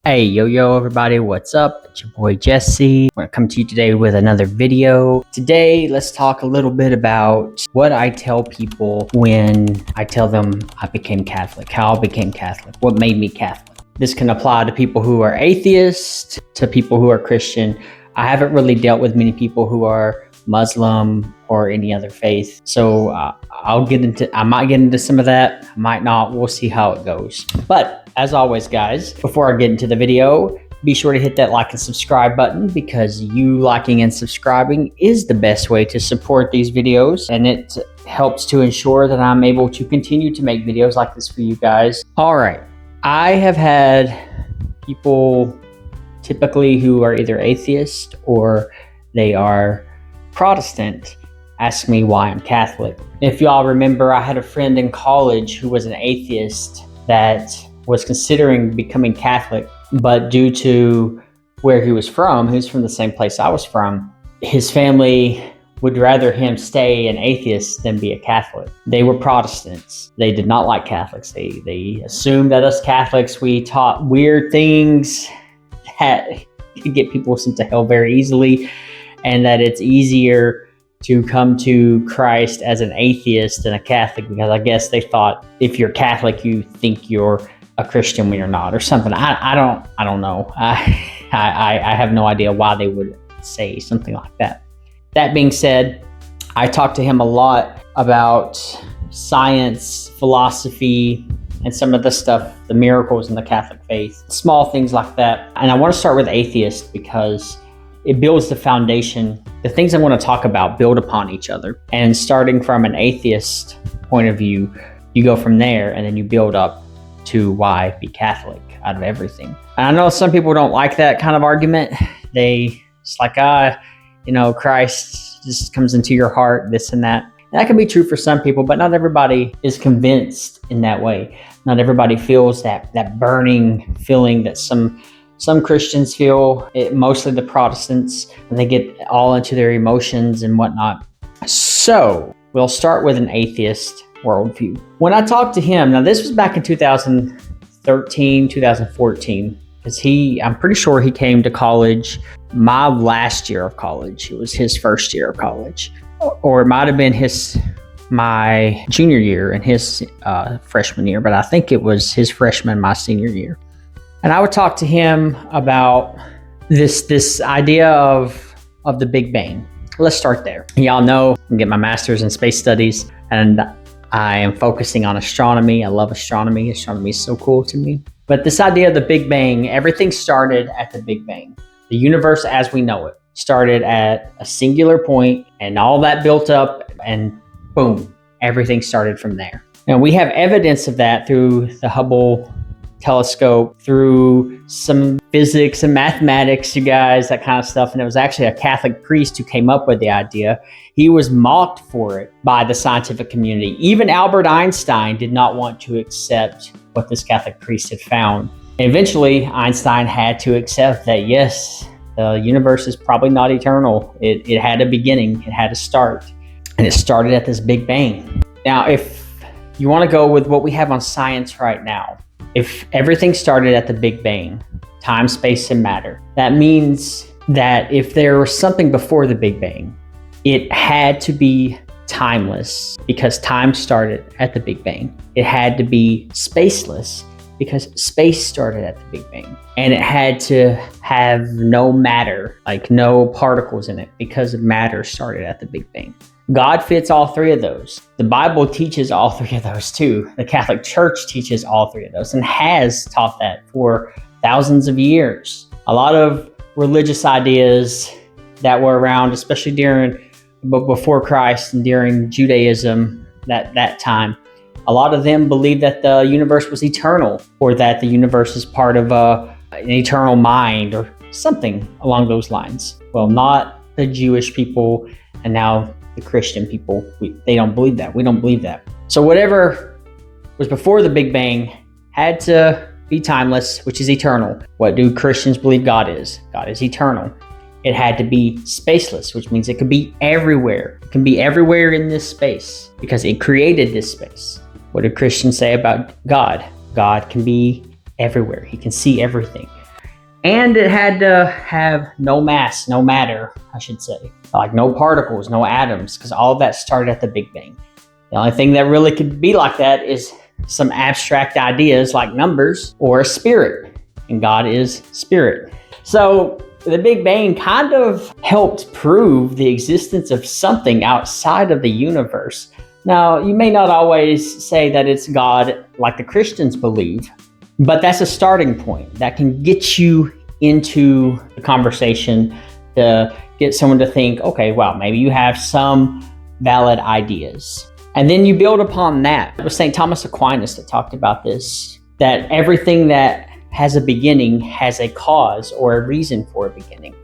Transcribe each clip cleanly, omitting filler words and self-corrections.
Hey, yo, everybody, what's up? It's your boy Jesse. I want to come to you today with another video. Today, let's talk a little bit about what I tell people when I tell them I became Catholic, how I became Catholic, what made me Catholic. This can apply to people who are atheist, to people who are Christian. I haven't really dealt with many people who are Muslim or any other faith. So I might get into some of that, I might not, we'll see how it goes. But as always, guys, before I get into the video, be sure to hit that like and subscribe button, because you liking and subscribing is the best way to support these videos, and it helps to ensure that I'm able to continue to make videos like this for you guys. All right, I have had people typically who are either atheist or they are Protestant ask me why I'm Catholic. If y'all remember, I had a friend in college who was an atheist that was considering becoming Catholic, but due to where he was from the same place I was from, his family would rather him stay an atheist than be a Catholic. They were Protestants. They did not like Catholics. They assumed that us Catholics, we taught weird things that could get people sent to hell very easily, and that it's easier to come to Christ as an atheist than a Catholic, because I guess they thought if you're Catholic, you think you're a Christian when you're not, or something. I don't know. I have no idea why they would say something like that. That being said, I talked to him a lot about science, philosophy, and some of the stuff, the miracles in the Catholic faith, small things like that. And I want to start with atheist because it builds the foundation. The things I want to talk about build upon each other. And starting from an atheist point of view, you go from there and then you build up to why be Catholic out of everything. And I know some people don't like that kind of argument. It's like, Christ just comes into your heart, this and that. And that can be true for some people, but not everybody is convinced in that way. Not everybody feels that burning feeling that some Christians feel, mostly the Protestants, and they get all into their emotions and whatnot. So we'll start with an atheist worldview. When I talked to him, now this was back in 2013, 2014, because I'm pretty sure he came to college my last year of college. It was his first year of college, or it might have been my junior year and his freshman year, but I think it was his freshman, my senior year. And I would talk to him about this idea of the Big Bang. Let's start there. Y'all know I'm getting my master's in space studies, and I am focusing on astronomy. I love astronomy. Astronomy is so cool to me. But this idea of the Big Bang, everything started at the Big Bang. The universe as we know it started at a singular point, and all that built up, and boom, everything started from there. And we have evidence of that through the Hubble telescope, through some physics and mathematics, you guys, that kind of stuff. And it was actually a Catholic priest who came up with the idea. He was mocked for it by the scientific community. Even Albert Einstein did not want to accept what this Catholic priest had found. And eventually, Einstein had to accept that, yes, the universe is probably not eternal. It had a beginning, it had a start, and it started at this Big Bang. Now, if you want to go with what we have on science right now, if everything started at the Big Bang, time, space, and matter, that means that if there was something before the Big Bang, it had to be timeless because time started at the Big Bang. It had to be spaceless because space started at the Big Bang. And it had to have no matter, like no particles in it, because matter started at the Big Bang. God fits all three of those. The Bible teaches all three of those too. The Catholic Church teaches all three of those and has taught that for thousands of years. A lot of religious ideas that were around, especially before Christ and during Judaism, that time, a lot of them believed that the universe was eternal, or that the universe is part of an eternal mind or something along those lines. Well, not the Jewish people, and now the Christian people, they don't believe that. We don't believe that. So whatever was before the Big Bang had to be timeless, which is eternal. What do Christians believe God is? God is eternal. It had to be spaceless, which means it could be everywhere. It can be everywhere in this space because it created this space. What do Christians say about God? God can be everywhere. He can see everything. And it had to have no mass, no matter, I should say. Like no particles, no atoms, because all of that started at the Big Bang. The only thing that really could be like that is some abstract ideas like numbers or a spirit. And God is spirit. So the Big Bang kind of helped prove the existence of something outside of the universe. Now, you may not always say that it's God like the Christians believe, but that's a starting point that can get you into the conversation to get someone to think, okay, wow, maybe you have some valid ideas. And then you build upon that. It was St. Thomas Aquinas that talked about this, that everything that has a beginning has a cause or a reason for a beginning.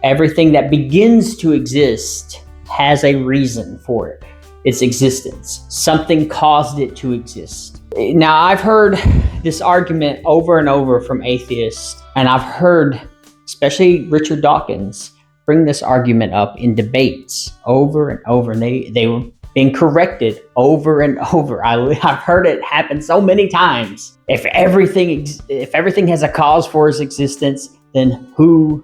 Everything that begins to exist has a reason for it, its existence. Something caused it to exist. Now, I've heard this argument over and over from atheists, and I've heard, especially Richard Dawkins, bring this argument up in debates over and over, and they were being corrected over and over. I've heard it happen so many times. If everything has a cause for its existence, then who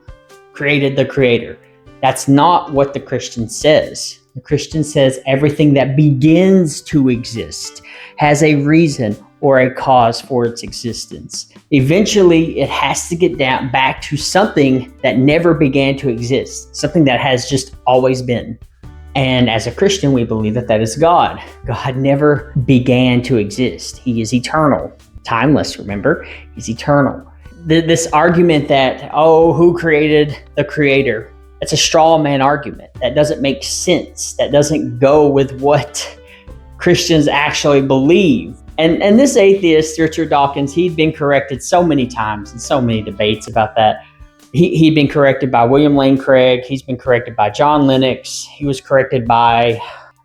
created the creator? That's not what the Christian says. The Christian says everything that begins to exist has a reason or a cause for its existence. Eventually, it has to get down back to something that never began to exist, something that has just always been. And as a Christian, we believe that that is God. God never began to exist. He is eternal, timeless, remember? He's eternal. This argument that, who created the creator? That's a straw man argument. That doesn't make sense. That doesn't go with what Christians actually believe. And this atheist, Richard Dawkins, he'd been corrected so many times in so many debates about that. He'd been corrected by William Lane Craig. He's been corrected by John Lennox. He was corrected by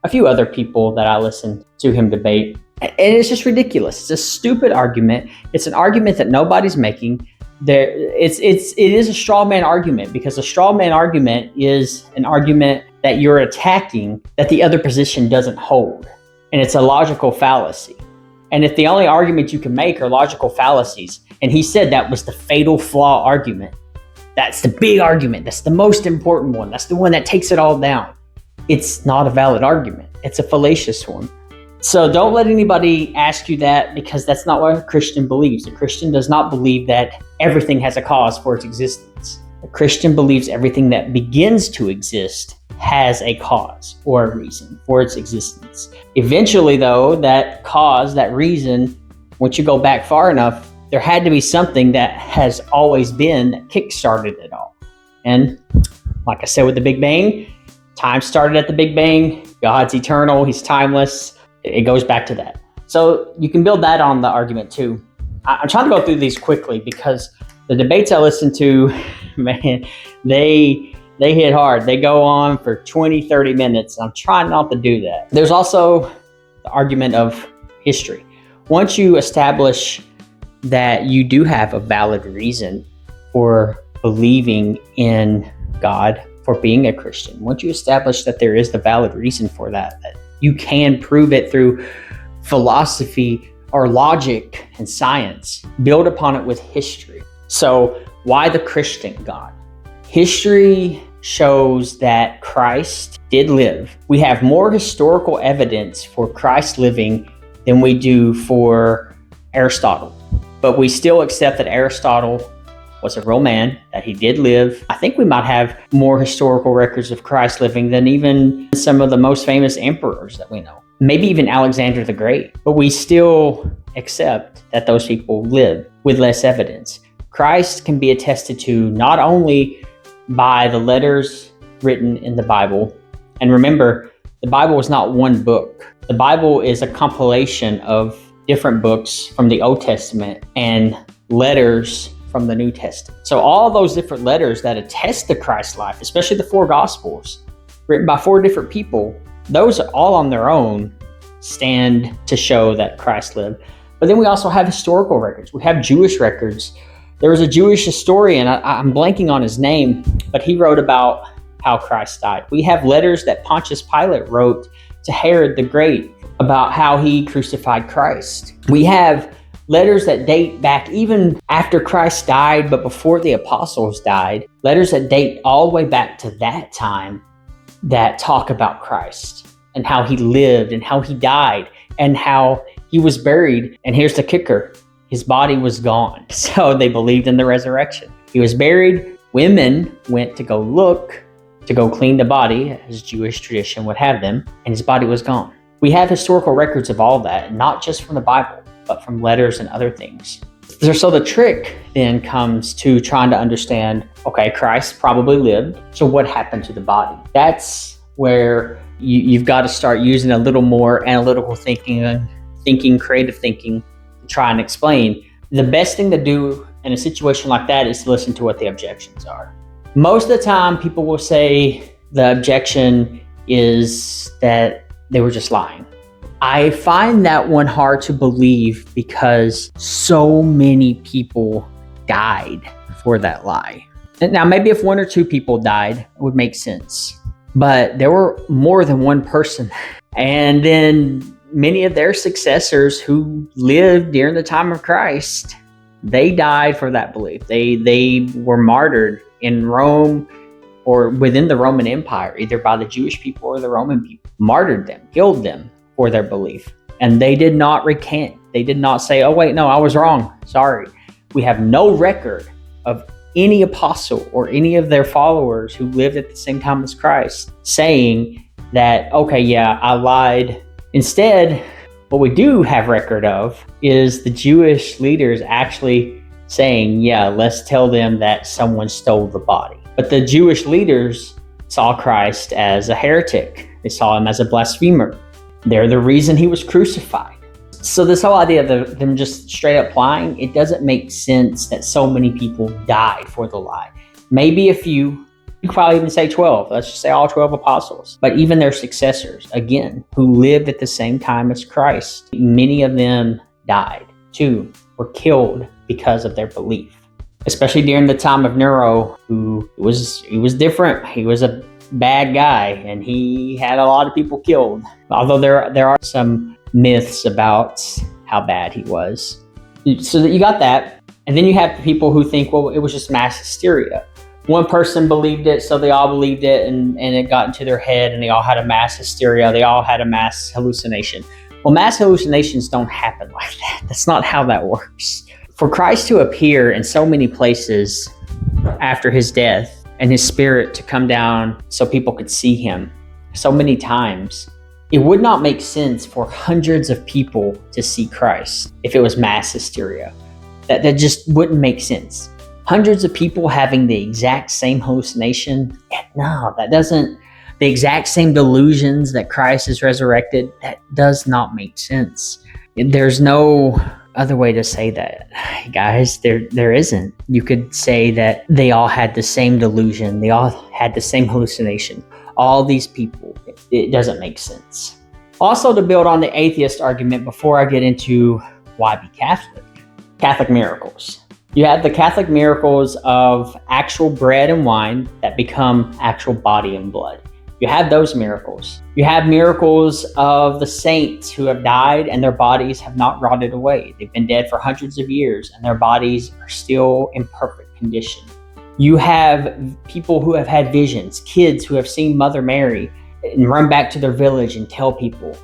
a few other people that I listened to him debate. And it's just ridiculous. It's a stupid argument. It's an argument that nobody's making. It is a straw man argument, because a straw man argument is an argument that you're attacking that the other position doesn't hold. And it's a logical fallacy. And if the only argument you can make are logical fallacies, and he said that was the fatal flaw argument, that's the big argument. That's the most important one. That's the one that takes it all down. It's not a valid argument. It's a fallacious one. So don't let anybody ask you that, because that's not what a Christian believes. A Christian does not believe that everything has a cause for its existence. A Christian believes everything that begins to exist has a cause or a reason for its existence. Eventually, though, that cause, that reason, once you go back far enough, there had to be something that has always been that kick-started it all. And like I said with the Big Bang, time started at the Big Bang. God's eternal. He's timeless. It goes back to that. So you can build that on the argument too. I'm trying to go through these quickly because the debates I listen to, man, they hit hard. They go on for 20, 30 minutes. I'm trying not to do that. There's also the argument of history. Once you establish that you do have a valid reason for believing in God, for being a Christian, once you establish that there is the valid reason for that you can prove it through philosophy or logic and science, build upon it with history. So why the Christian God? History shows that Christ did live. We have more historical evidence for Christ living than we do for Aristotle. But we still accept that Aristotle was a real man, that he did live. I think we might have more historical records of Christ living than even some of the most famous emperors that we know. Maybe even Alexander the Great. But we still accept that those people lived with less evidence. Christ can be attested to not only by the letters written in the Bible. And remember, the Bible is not one book. The Bible is a compilation of different books from the Old Testament and letters from the New Testament. So all those different letters that attest to Christ's life, especially the 4 Gospels, written by 4 different people, those are all on their own stand to show that Christ lived. But then we also have historical records. We have Jewish records. There was a Jewish historian, I'm blanking on his name, but he wrote about how Christ died. We have letters that Pontius Pilate wrote to Herod the Great about how he crucified Christ. We have letters that date back even after Christ died, but before the apostles died, letters that date all the way back to that time that talk about Christ and how he lived and how he died and how he was buried. And here's the kicker. His body was gone. So they believed in the resurrection. He was buried. Women went to go clean the body, as Jewish tradition would have them, and his body was gone. We have historical records of all that, not just from the Bible, but from letters and other things. So the trick then comes to trying to understand, okay, Christ probably lived, so what happened to the body? That's where you've got to start using a little more analytical thinking, creative thinking, to try and explain. The best thing to do in a situation like that is to listen to what the objections are. Most of the time, people will say the objection is that they were just lying. I find that one hard to believe because so many people died for that lie. Now, maybe if one or two people died, it would make sense. But there were more than one person. And then many of their successors who lived during the time of Christ, they died for that belief. They were martyred in Rome or within the Roman Empire, either by the Jewish people or the Roman people. Martyred them, killed them for their belief. And they did not recant. They did not say, oh wait, no, I was wrong. Sorry. We have no record of any apostle or any of their followers who lived at the same time as Christ saying that, okay, yeah, I lied. Instead, what we do have record of is the Jewish leaders actually saying, yeah, let's tell them that someone stole the body. But the Jewish leaders saw Christ as a heretic. They saw him as a blasphemer. They're the reason he was crucified. So this whole idea of them just straight up lying, it doesn't make sense that so many people died for the lie. Maybe a few, you could probably even say 12. Let's just say all 12 apostles. But even their successors, again, who lived at the same time as Christ, many of them died. 2 were killed because of their belief. Especially during the time of Nero, he was different. He was a bad guy, and he had a lot of people killed. Although there are some myths about how bad he was. So that you got that, and then you have people who think, well, it was just mass hysteria. One person believed it, so they all believed it, and it got into their head, and they all had a mass hysteria. They all had a mass hallucination. Well, mass hallucinations don't happen like that. That's not how that works. For Christ to appear in so many places after his death and his spirit to come down so people could see him so many times, it would not make sense for hundreds of people to see Christ if it was mass hysteria. That just wouldn't make sense. Hundreds of people having the exact same hallucination, no, that doesn't, the exact same delusions that Christ is resurrected, that does not make sense. There's no other way to say that, guys. There isn't. You could say that they all had the same delusion. They all had the same hallucination. All these people, it doesn't make sense. Also, to build on the atheist argument before I get into why be Catholic, Catholic miracles. You have the Catholic miracles of actual bread and wine that become actual body and blood. You have those miracles. You have miracles of the saints who have died and their bodies have not rotted away. They've been dead for hundreds of years and their bodies are still in perfect condition. You have people who have had visions, kids who have seen Mother Mary and run back to their village and tell people.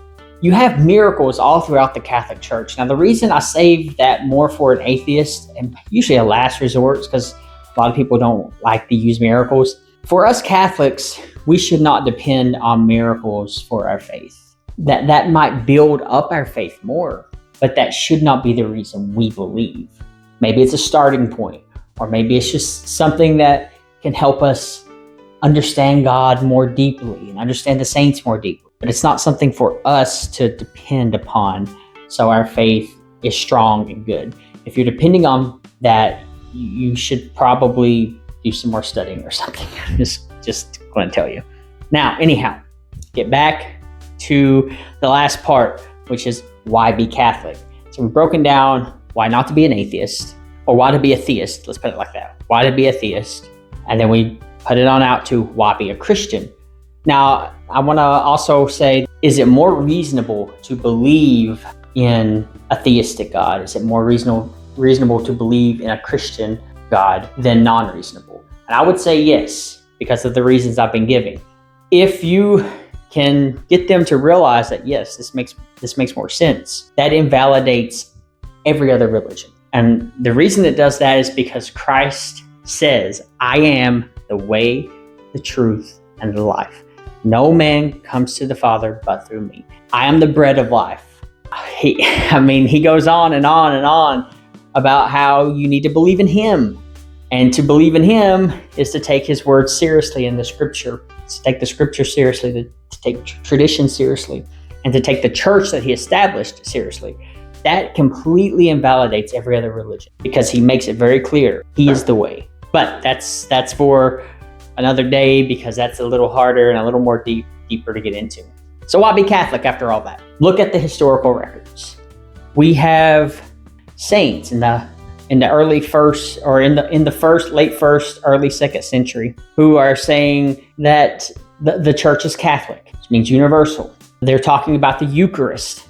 You have miracles all throughout the Catholic Church. Now, the reason I save that more for an atheist, and usually a last resort, because a lot of people don't like to use miracles. For us Catholics, we should not depend on miracles for our faith. That might build up our faith more, but that should not be the reason we believe. Maybe it's a starting point, or maybe it's just something that can help us understand God more deeply and understand the saints more deeply. But it's not something for us to depend upon so our faith is strong and good. If you're depending on that, you should probably do some more studying or something. Just going to tell you. Now, anyhow, get back to the last part, which is why be Catholic. So we've broken down why not to be an atheist, or why to be a theist. Let's put it like that. Why to be a theist. And then we put it on out to why be a Christian. Now, I want to also say, is it more reasonable to believe in a theistic God? Is it more reasonable to believe in a Christian God than non-reasonable? And I would say yes, because of the reasons I've been giving. If you can get them to realize that, yes, this makes more sense, that invalidates every other religion. And the reason it does that is because Christ says, I am the way, the truth, and the life. No man comes to the Father but through me. I am the bread of life. He goes on and on and on about how you need to believe in him. And to believe in him is to take his word seriously in the scripture, to take the scripture seriously, to take tradition seriously, and to take the church that he established seriously. That completely invalidates every other religion because he makes it very clear he is the way. But that's for another day, because that's a little harder and a little more deeper to get into. So why be Catholic after all that? Look at the historical records. We have saints in the early first, or in the first, late first, early second century, who are saying that the church is Catholic, which means universal. They're talking about the Eucharist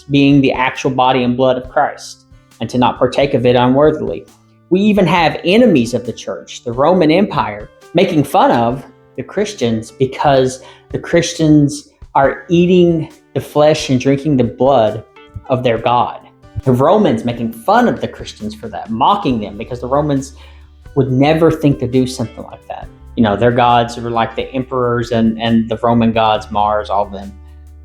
being the actual body and blood of Christ, and to not partake of it unworthily. We even have enemies of the church, the Roman Empire, making fun of the Christians because the Christians are eating the flesh and drinking the blood of their God. The Romans making fun of the Christians for that, mocking them, because the Romans would never think to do something like that. You know, their gods were like the emperors and the Roman gods, Mars, all of them.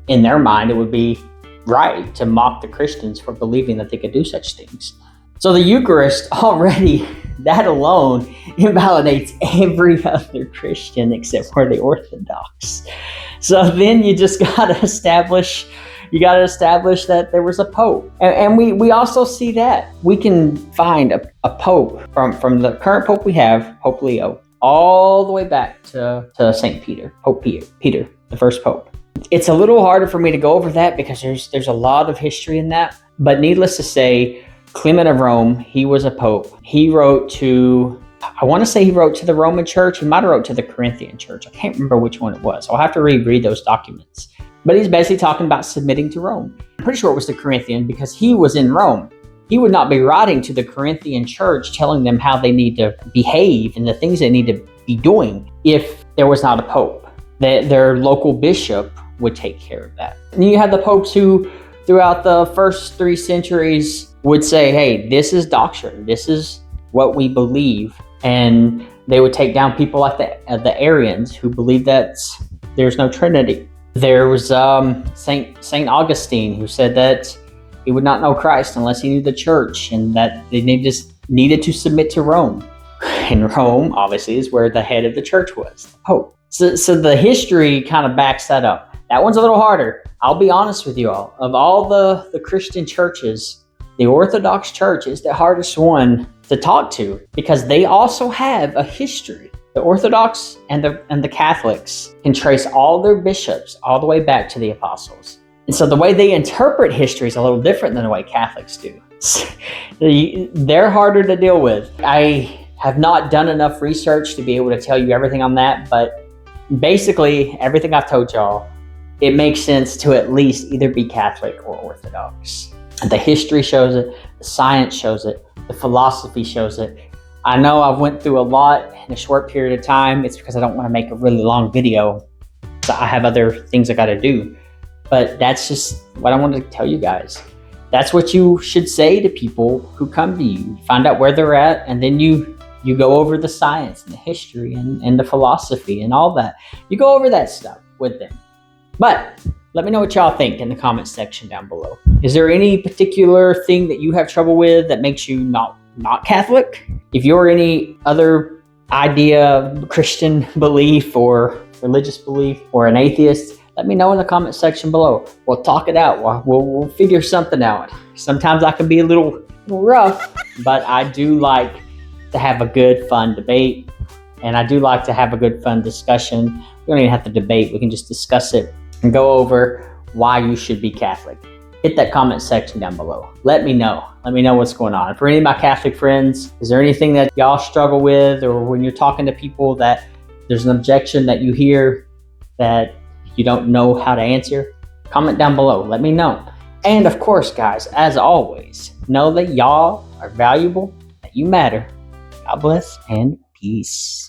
In their mind, it would be right to mock the Christians for believing that they could do such things. So the Eucharist already, that alone, invalidates every other Christian except for the Orthodox. So then you just got to establish that there was a pope. And we also see that. We can find a pope from the current pope we have, Pope Leo, all the way back to St. Peter, Pope Peter, the first pope. It's a little harder for me to go over that because there's a lot of history in that. But needless to say, Clement of Rome, he was a pope. He wrote to, I want to say he wrote to the Roman church. He might have wrote to the Corinthian church. I can't remember which one it was. I'll have to reread those documents. But he's basically talking about submitting to Rome. I'm pretty sure it was the Corinthian because he was in Rome. He would not be writing to the Corinthian church telling them how they need to behave and the things they need to be doing if there was not a pope. Their local bishop would take care of that. And you have the popes who, throughout the first 3 centuries, would say, hey, this is doctrine. This is what we believe. And they would take down people like the Arians who believed that there's no Trinity. There was Saint Augustine who said that he would not know Christ unless he knew the church, and that they needed to submit to Rome. And Rome, obviously, is where the head of the church was, the Pope. So the history kind of backs that up. That one's a little harder. I'll be honest with you all. Of all the Christian churches, the Orthodox Church is the hardest one to talk to because they also have a history. The Orthodox and the Catholics can trace all their bishops all the way back to the apostles. And so the way they interpret history is a little different than the way Catholics do. They're harder to deal with. I have not done enough research to be able to tell you everything on that, but basically everything I've told y'all, it makes sense to at least either be Catholic or Orthodox. The history shows it, the science shows it, the philosophy shows it. I know I've went through a lot in a short period of time. It's because I don't want to make a really long video. So I have other things I got to do. But that's just what I wanted to tell you guys. That's what you should say to people who come to you. Find out where they're at, and then you go over the science and the history and the philosophy and all that. You go over that stuff with them. But let me know what y'all think in the comments section down below. Is there any particular thing that you have trouble with that makes you not Catholic? If you're any other idea, Christian belief or religious belief, or an atheist, let me know in the comment section below. We'll talk it out. We'll figure something out. Sometimes I can be a little rough, but I do like to have a good, fun debate. And I do like to have a good, fun discussion. We don't even have to debate. We can just discuss it and go over why you should be Catholic. Hit that comment section down below. Let me know. Let me know what's going on. For any of my Catholic friends, is there anything that y'all struggle with, or when you're talking to people that there's an objection that you hear that you don't know how to answer? Comment down below. Let me know. And of course, guys, as always, know that y'all are valuable, that you matter. God bless and peace.